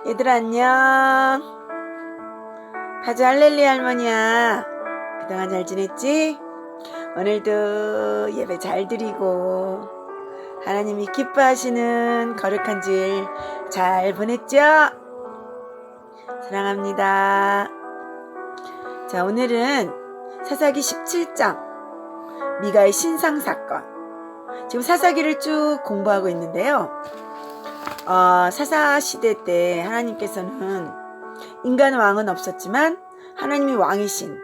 얘들아 안녕. 파주 할렐루야 할머니야. 그동안 잘 지냈지? 오늘도 예배 잘 드리고 하나님이 기뻐하시는 거룩한 주일 잘 보냈죠? 사랑합니다. 자, 오늘은 사사기 17장 미가의 신상사건. 지금 사사기를 쭉 공부하고 있는데요. 사사시대 때 하나님께서는 인간 왕은 없었지만 하나님이 왕이신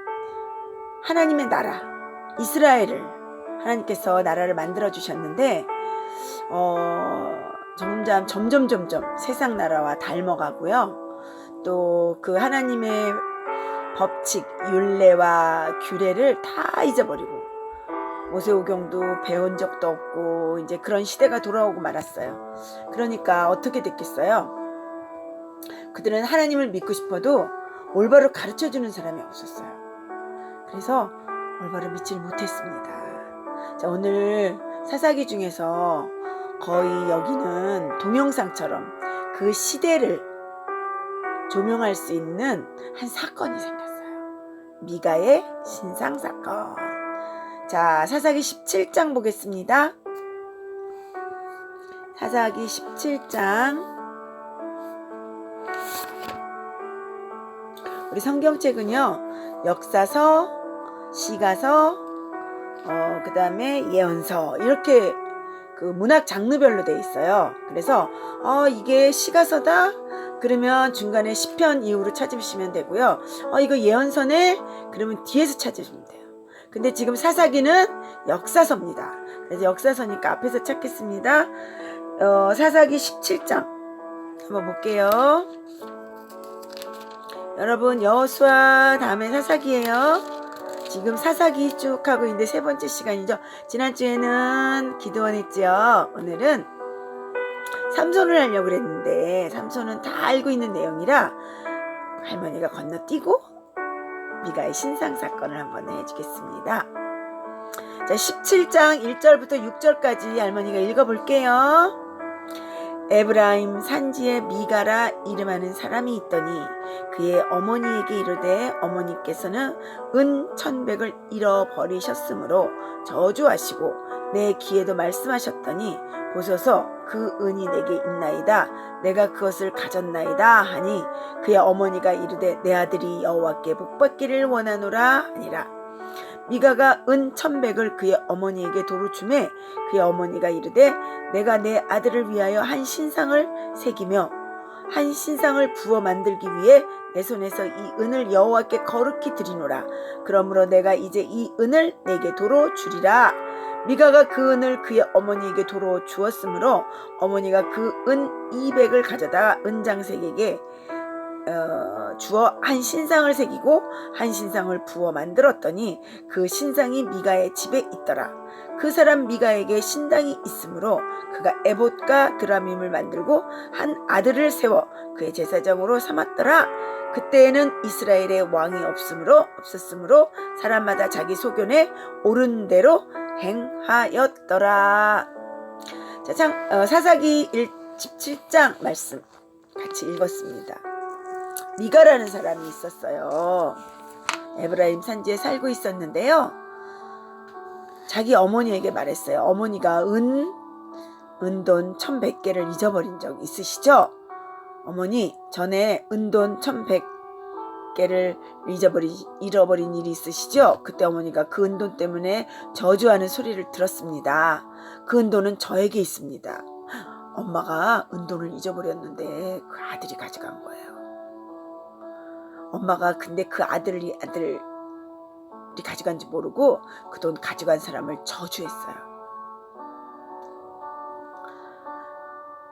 하나님의 나라 이스라엘을 하나님께서 나라를 만들어 주셨는데 점점 세상 나라와 닮아가고요. 또 그 하나님의 법칙, 율례와 규례를 다 잊어버리고 모세오경도 배운 적도 없고 이제 그런 시대가 돌아오고 말았어요. 그러니까 어떻게 됐겠어요? 그들은 하나님을 믿고 싶어도 올바로 가르쳐주는 사람이 없었어요. 그래서 올바로 믿지를 못했습니다. 자, 오늘 사사기 중에서 거의 여기는 동영상처럼 그 시대를 조명할 수 있는 한 사건이 생겼어요. 미가의 신상사건. 자, 사사기 17장 보겠습니다. 사사기 17장. 우리 성경책은요, 역사서, 시가서, 그 다음에 예언서, 이렇게 그 문학 장르별로 돼 있어요. 그래서, 이게 시가서다? 그러면 중간에 시편 이후로 찾으시면 되고요. 이거 예언서네? 그러면 뒤에서 찾으시면 돼요. 근데 지금 사사기는 역사서입니다. 그래서 역사서니까 앞에서 찾겠습니다. 사사기 17장 한번 볼게요. 여러분, 여호수아 다음에 사사기예요. 지금 사사기 쭉 하고 있는데 세 번째 시간이죠. 지난주에는 기드온 했죠. 오늘은 삼손을 하려고 그랬는데 삼손은 다 알고 있는 내용이라 할머니가 건너뛰고 미가의 신상사건을 한번 해주겠습니다. 자, 17장 1절부터 6절까지 할머니가 읽어볼게요. 에브라임 산지에 미가라 이름하는 사람이 있더니 그의 어머니에게 이르되 어머니께서는 은 1,100을 잃어버리셨으므로 저주하시고 내 귀에도 말씀하셨더니 보소서 그 은이 내게 있나이다. 내가 그것을 가졌나이다 하니 그의 어머니가 이르되 내 아들이 여호와께 복받기를 원하노라 하니라. 미가가 은 1,100을 그의 어머니에게 도로 주매 그의 어머니가 이르되 내가 내 아들을 위하여 한 신상을 새기며 한 신상을 부어 만들기 위해 내 손에서 이 은을 여호와께 거룩히 드리노라. 그러므로 내가 이제 이 은을 내게 도로 주리라. 미가가 그 은을 그의 어머니에게 도로 주었으므로 어머니가 그 은 200을 가져다 은장색에게 주어 한 신상을 새기고 한 신상을 부어 만들었더니 그 신상이 미가의 집에 있더라. 그 사람 미가에게 신당이 있으므로 그가 에봇과 드라밈을 만들고 한 아들을 세워 그의 제사장으로 삼았더라. 그때에는 이스라엘에 왕이 없었으므로 사람마다 자기 소견에 옳은 대로 행하였더라. 자, 사사기 17장 말씀 같이 읽었습니다. 미가라는 사람이 있었어요. 에브라임 산지에 살고 있었는데요. 자기 어머니에게 말했어요. 어머니가 은돈 1,100개를 잊어버린 적 있으시죠? 어머니, 전에 은돈 1,100개를 잃어버린 일이 있으시죠? 그때 어머니가 그 은돈 때문에 저주하는 소리를 들었습니다. 그 은돈은 저에게 있습니다. 엄마가 은돈을 잊어버렸는데 그 아들이 가져간 거예요. 엄마가 근데 그 아들이 가져간지 모르고 그 돈 가져간 사람을 저주했어요.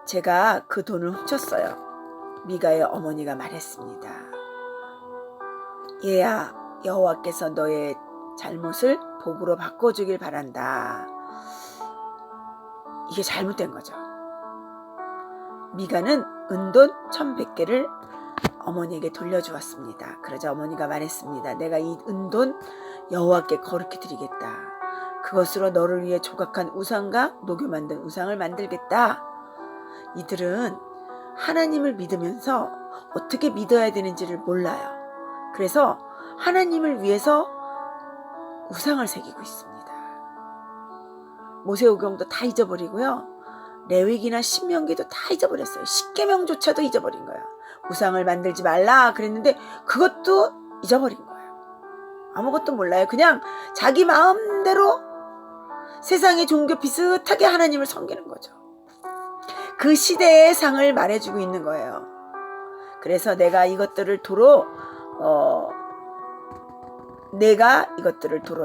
제가 그 돈을 훔쳤어요. 미가의 어머니가 말했습니다. 얘야, 여호와께서 너의 잘못을 복으로 바꿔주길 바란다. 이게 잘못된 거죠. 미가는 은돈 1,100개를 어머니에게 돌려주었습니다. 그러자 어머니가 말했습니다. 내가 이 은돈 여호와께 거룩히 드리겠다. 그것으로 너를 위해 조각한 우상과 녹여 만든 우상을 만들겠다. 이들은 하나님을 믿으면서 어떻게 믿어야 되는지를 몰라요. 그래서 하나님을 위해서 우상을 새기고 있습니다. 모세오경도 다 잊어버리고요. 레위기나 신명기도 다 잊어버렸어요. 십계명조차도 잊어버린 거예요. 우상을 만들지 말라 그랬는데 그것도 잊어버린 거예요. 아무것도 몰라요. 그냥 자기 마음대로 세상의 종교 비슷하게 하나님을 섬기는 거죠. 그 시대의 상을 말해주고 있는 거예요. 그래서 내가 이것들을 도로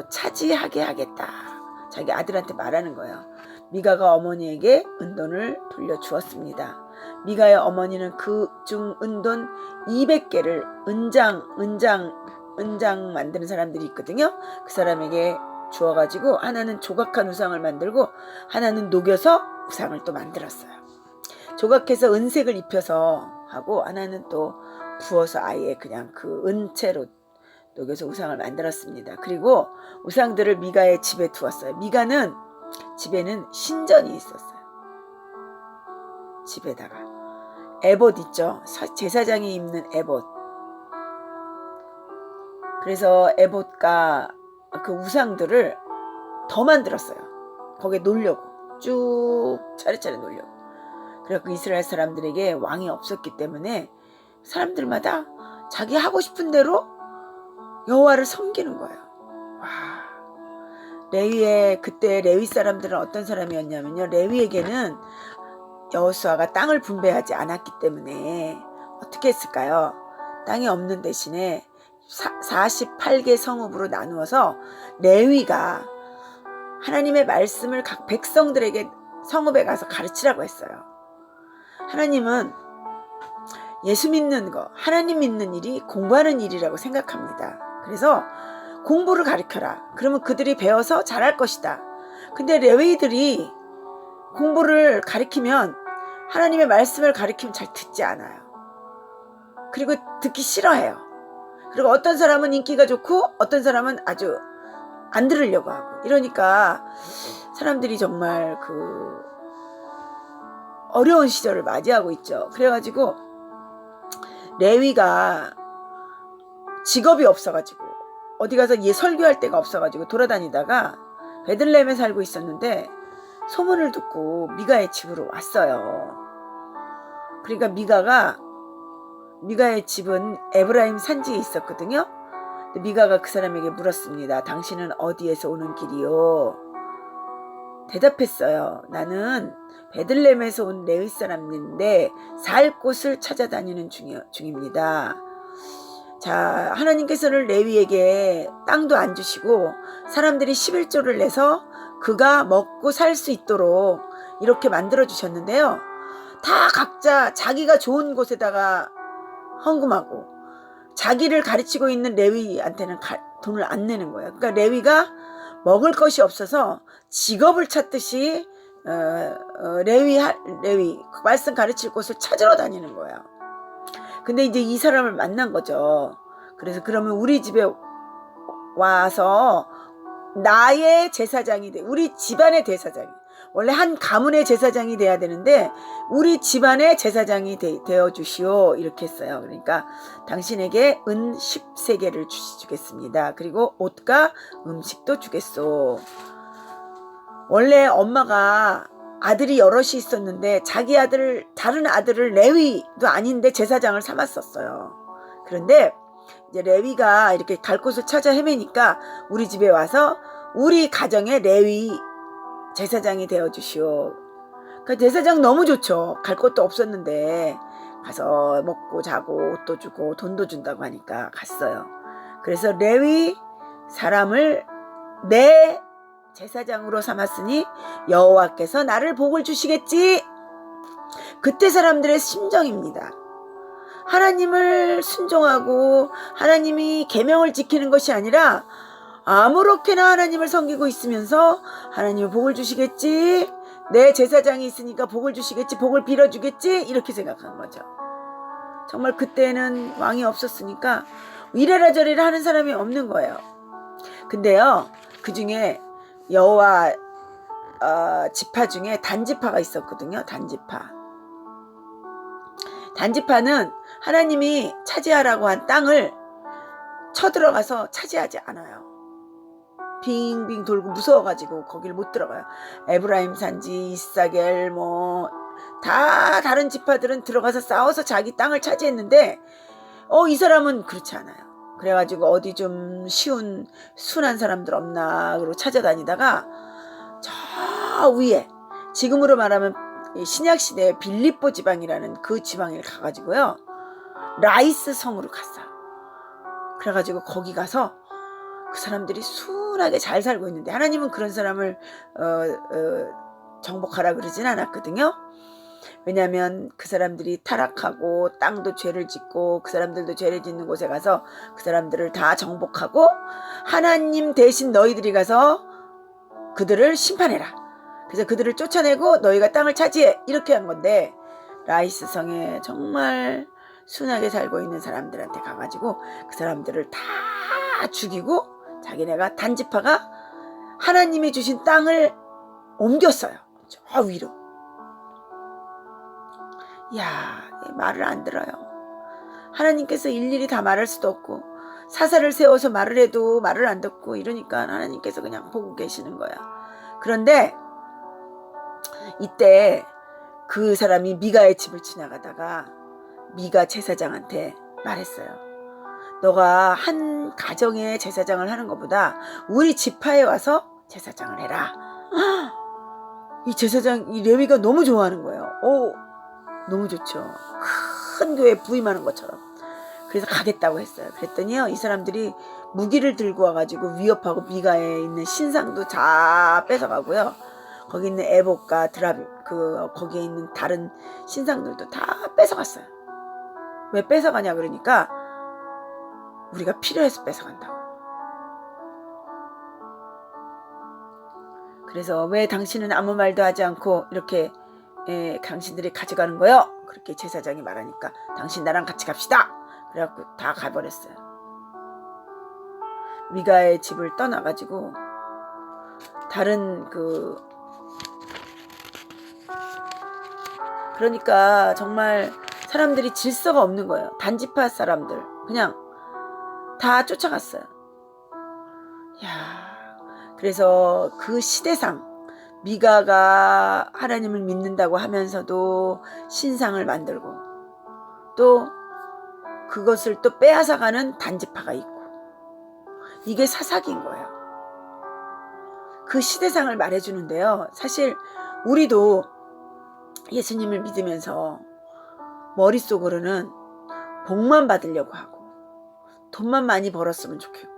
차지하게 하겠다. 자기 아들한테 말하는 거예요. 미가가 어머니에게 은돈을 돌려주었습니다. 미가의 어머니는 그 중 은돈 200개를 은장 만드는 사람들이 있거든요. 그 사람에게 주어가지고 하나는 조각한 우상을 만들고 하나는 녹여서 우상을 또 만들었어요. 조각해서 은색을 입혀서 하고 하나는 또 부어서 아예 그냥 그 은채로 녹여서 우상을 만들었습니다. 그리고 우상들을 미가의 집에 두었어요. 미가는 집에는 신전이 있었어요. 집에다가 에봇 있죠. 제사장이 입는 에봇. 그래서 에봇과 그 우상들을 더 만들었어요. 거기에 놓으려고 쭉 차례차례 놓으려고. 그래서 이스라엘 사람들에게 왕이 없었기 때문에 사람들마다 자기 하고 싶은 대로 여호와를 섬기는 거예요. 와. 그때 레위 사람들은 어떤 사람이었냐면요. 레위에게는 여호수아가 땅을 분배하지 않았기 때문에 어떻게 했을까요? 땅이 없는 대신에 48개 성읍으로 나누어서 레위가 하나님의 말씀을 각 백성들에게 성읍에 가서 가르치라고 했어요. 하나님은 예수 믿는 거, 하나님 믿는 일이 공부하는 일이라고 생각합니다. 그래서 공부를 가르쳐라. 그러면 그들이 배워서 잘할 것이다. 근데 레위들이 공부를 가르치면 하나님의 말씀을 가르치면 잘 듣지 않아요. 그리고 듣기 싫어해요. 그리고 어떤 사람은 인기가 좋고 어떤 사람은 아주 안 들으려고 하고 이러니까 사람들이 정말 그 어려운 시절을 맞이하고 있죠. 그래가지고 레위가 직업이 없어가지고 어디 가서 설교할 데가 없어가지고 돌아다니다가 베들레헴에 살고 있었는데 소문을 듣고 미가의 집으로 왔어요. 그러니까 미가의 집은 에브라임 산지에 있었거든요. 미가가 그 사람에게 물었습니다. 당신은 어디에서 오는 길이요? 대답했어요. 나는 베들레헴에서 온 레위 사람인데 살 곳을 찾아다니는 중입니다. 자, 하나님께서는 레위에게 땅도 안 주시고 사람들이 11조를 내서 그가 먹고 살 수 있도록 이렇게 만들어 주셨는데요. 다 각자 자기가 좋은 곳에다가 헌금하고 자기를 가르치고 있는 레위한테는 돈을 안 내는 거예요. 그러니까 레위가 먹을 것이 없어서 직업을 찾듯이 레위 말씀 가르칠 곳을 찾으러 다니는 거예요. 근데 이제 이 사람을 만난 거죠. 그래서 그러면 우리 집에 와서 나의 제사장이 돼. 우리 집안의 제사장이. 원래 한 가문의 제사장이 돼야 되는데 우리 집안의 제사장이 되어 주시오. 이렇게 했어요. 그러니까 당신에게 은 10세계를 주겠습니다. 그리고 옷과 음식도 주겠소. 원래 엄마가 아들이 여럿이 있었는데 자기 다른 아들을 레위도 아닌데 제사장을 삼았었어요. 그런데 이제 레위가 이렇게 갈 곳을 찾아 헤매니까 우리 집에 와서 우리 가정의 레위 제사장이 되어주시오. 그러니까 제사장 너무 좋죠. 갈 곳도 없었는데 가서 먹고 자고 옷도 주고 돈도 준다고 하니까 갔어요. 그래서 레위 사람을 내 제사장으로 삼았으니 여호와께서 나를 복을 주시겠지. 그때 사람들의 심정입니다. 하나님을 순종하고 하나님이 계명을 지키는 것이 아니라 아무렇게나 하나님을 섬기고 있으면서 하나님이 복을 주시겠지. 내 제사장이 있으니까 복을 주시겠지. 복을 빌어주겠지. 이렇게 생각한 거죠. 정말 그때는 왕이 없었으니까 이래라 저래라 하는 사람이 없는 거예요. 근데요, 그 중에 여호와 지파 중에 단지파가 있었거든요. 단지파는 하나님이 차지하라고 한 땅을 쳐들어가서 차지하지 않아요. 빙빙 돌고 무서워가지고 거길 못 들어가요. 에브라임 산지, 이스라엘 다 다른 지파들은 들어가서 싸워서 자기 땅을 차지했는데 이 사람은 그렇지 않아요. 그래가지고 어디 좀 쉬운 순한 사람들 없나 그러고 찾아다니다가 저 위에 지금으로 말하면 신약시대의 빌립보 지방이라는 그 지방에 가가지고요. 라이스 성으로 갔어요. 그래가지고 거기 가서 그 사람들이 순하게 잘 살고 있는데 하나님은 그런 사람을 정복하라 그러진 않았거든요. 왜냐하면 그 사람들이 타락하고 땅도 죄를 짓고 그 사람들도 죄를 짓는 곳에 가서 그 사람들을 다 정복하고 하나님 대신 너희들이 가서 그들을 심판해라. 그래서 그들을 쫓아내고 너희가 땅을 차지해 이렇게 한 건데 라이스 성에 정말 순하게 살고 있는 사람들한테 가가지고 그 사람들을 다 죽이고 자기네가 단지파가 하나님이 주신 땅을 옮겼어요. 저 위로. 이야, 말을 안 들어요. 하나님께서 일일이 다 말할 수도 없고 사사를 세워서 말을 해도 말을 안 듣고 이러니까 하나님께서 그냥 보고 계시는 거야. 그런데 이때 그 사람이 미가의 집을 지나가다가 미가 제사장한테 말했어요. 너가 한 가정의 제사장을 하는 것보다 우리 지파에 와서 제사장을 해라. 이 제사장, 이 레위가 너무 좋아하는 거예요. 너무 좋죠. 큰 교회에 부임하는 것처럼. 그래서 가겠다고 했어요. 그랬더니요, 이 사람들이 무기를 들고 와가지고 위협하고 미가에 있는 신상도 다 뺏어가고요. 거기 있는 에봇과 거기에 있는 다른 신상들도 다 뺏어갔어요. 왜 뺏어가냐 그러니까 우리가 필요해서 뺏어간다고. 그래서 왜 당신은 아무 말도 하지 않고 이렇게 당신들이 가져가는 거요? 그렇게 제사장이 말하니까 당신 나랑 같이 갑시다. 그래갖고 다 가버렸어요. 미가의 집을 떠나가지고 다른 그러니까 정말 사람들이 질서가 없는 거예요. 단지파 사람들 그냥 다 쫓아갔어요. 그래서 그 시대상 미가가 하나님을 믿는다고 하면서도 신상을 만들고 또 그것을 또 빼앗아가는 단지파가 있고 이게 사사기인 거예요. 그 시대상을 말해주는데요. 사실 우리도 예수님을 믿으면서 머릿속으로는 복만 받으려고 하고 돈만 많이 벌었으면 좋겠고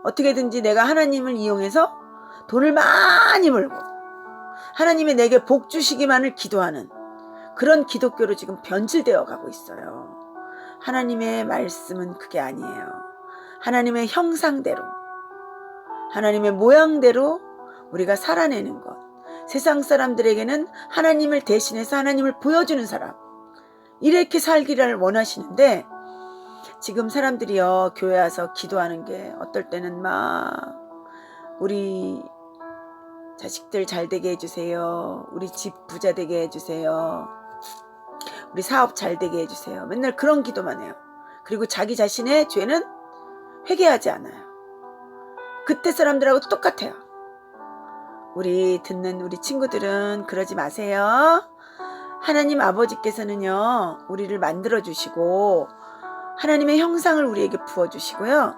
어떻게든지 내가 하나님을 이용해서 돈을 많이 벌고 하나님이 내게 복 주시기만을 기도하는 그런 기독교로 지금 변질되어 가고 있어요. 하나님의 말씀은 그게 아니에요. 하나님의 형상대로 하나님의 모양대로 우리가 살아내는 것. 세상 사람들에게는 하나님을 대신해서 하나님을 보여주는 사람 이렇게 살기를 원하시는데 지금 사람들이요 교회 와서 기도하는 게 어떨 때는 막 우리 자식들 잘 되게 해주세요. 우리 집 부자 되게 해주세요. 우리 사업 잘 되게 해주세요. 맨날 그런 기도만 해요. 그리고 자기 자신의 죄는 회개하지 않아요. 그때 사람들하고 똑같아요. 우리 듣는 우리 친구들은 그러지 마세요. 하나님 아버지께서는요 우리를 만들어 주시고 하나님의 형상을 우리에게 부어주시고요.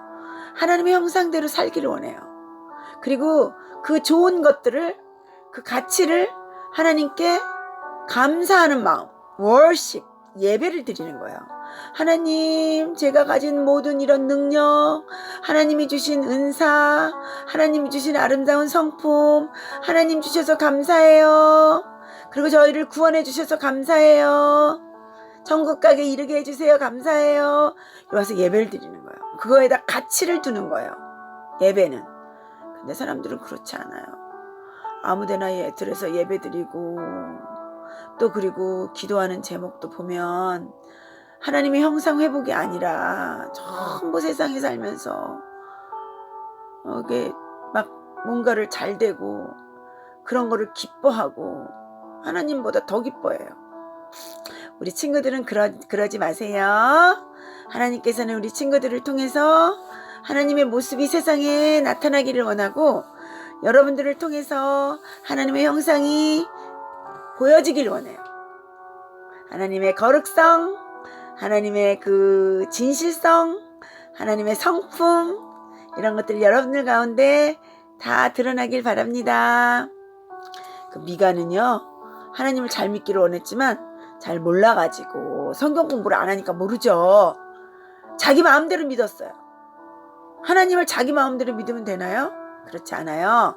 하나님의 형상대로 살기를 원해요. 그리고 그 좋은 것들을 그 가치를 하나님께 감사하는 마음 worship 예배를 드리는 거예요. 하나님 제가 가진 모든 이런 능력 하나님이 주신 은사 하나님이 주신 아름다운 성품 하나님 주셔서 감사해요. 그리고 저희를 구원해 주셔서 감사해요. 천국 가게 이르게 해주세요. 감사해요. 와서 예배를 드리는 거예요. 그거에다 가치를 두는 거예요. 예배는. 근데 사람들은 그렇지 않아요. 아무데나 들어서 예배 드리고 또 그리고 기도하는 제목도 보면 하나님의 형상 회복이 아니라 전부 세상에 살면서 이게 막 뭔가를 잘 되고 그런 거를 기뻐하고 하나님보다 더 기뻐해요. 우리 친구들은 그러지 마세요. 하나님께서는 우리 친구들을 통해서 하나님의 모습이 세상에 나타나기를 원하고 여러분들을 통해서 하나님의 형상이 보여지길 원해요. 하나님의 거룩성, 하나님의 그 진실성, 하나님의 성품, 이런 것들 여러분들 가운데 다 드러나길 바랍니다. 그 미가는요, 하나님을 잘 믿기를 원했지만 잘 몰라가지고 성경 공부를 안 하니까 모르죠. 자기 마음대로 믿었어요. 하나님을 자기 마음대로 믿으면 되나요? 그렇지 않아요.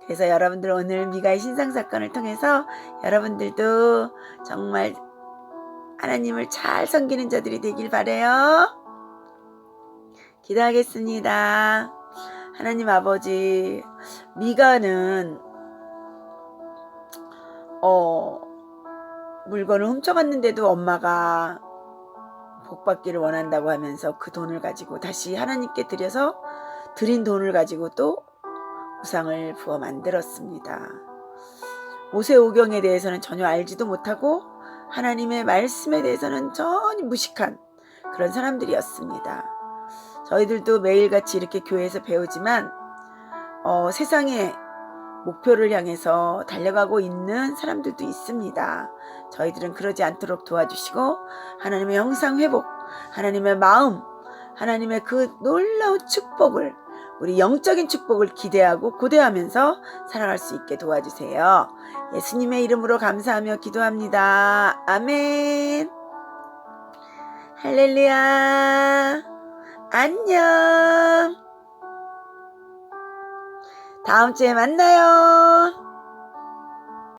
그래서 여러분들 오늘 미가의 신상사건을 통해서 여러분들도 정말 하나님을 잘 섬기는 자들이 되길 바라요. 기도하겠습니다. 하나님 아버지, 미가는 물건을 훔쳐갔는데도 엄마가 복받기를 원한다고 하면서 그 돈을 가지고 다시 하나님께 드린 돈을 가지고 또 우상을 부어 만들었습니다. 모세오경에 대해서는 전혀 알지도 못하고 하나님의 말씀에 대해서는 전혀 무식한 그런 사람들이었습니다. 저희들도 매일같이 이렇게 교회에서 배우지만 세상의 목표를 향해서 달려가고 있는 사람들도 있습니다. 저희들은 그러지 않도록 도와주시고 하나님의 형상 회복, 하나님의 마음, 하나님의 그 놀라운 축복을, 우리 영적인 축복을 기대하고 고대하면서 살아갈 수 있게 도와주세요. 예수님의 이름으로 감사하며 기도합니다. 아멘. 할렐루야. 안녕. 다음 주에 만나요.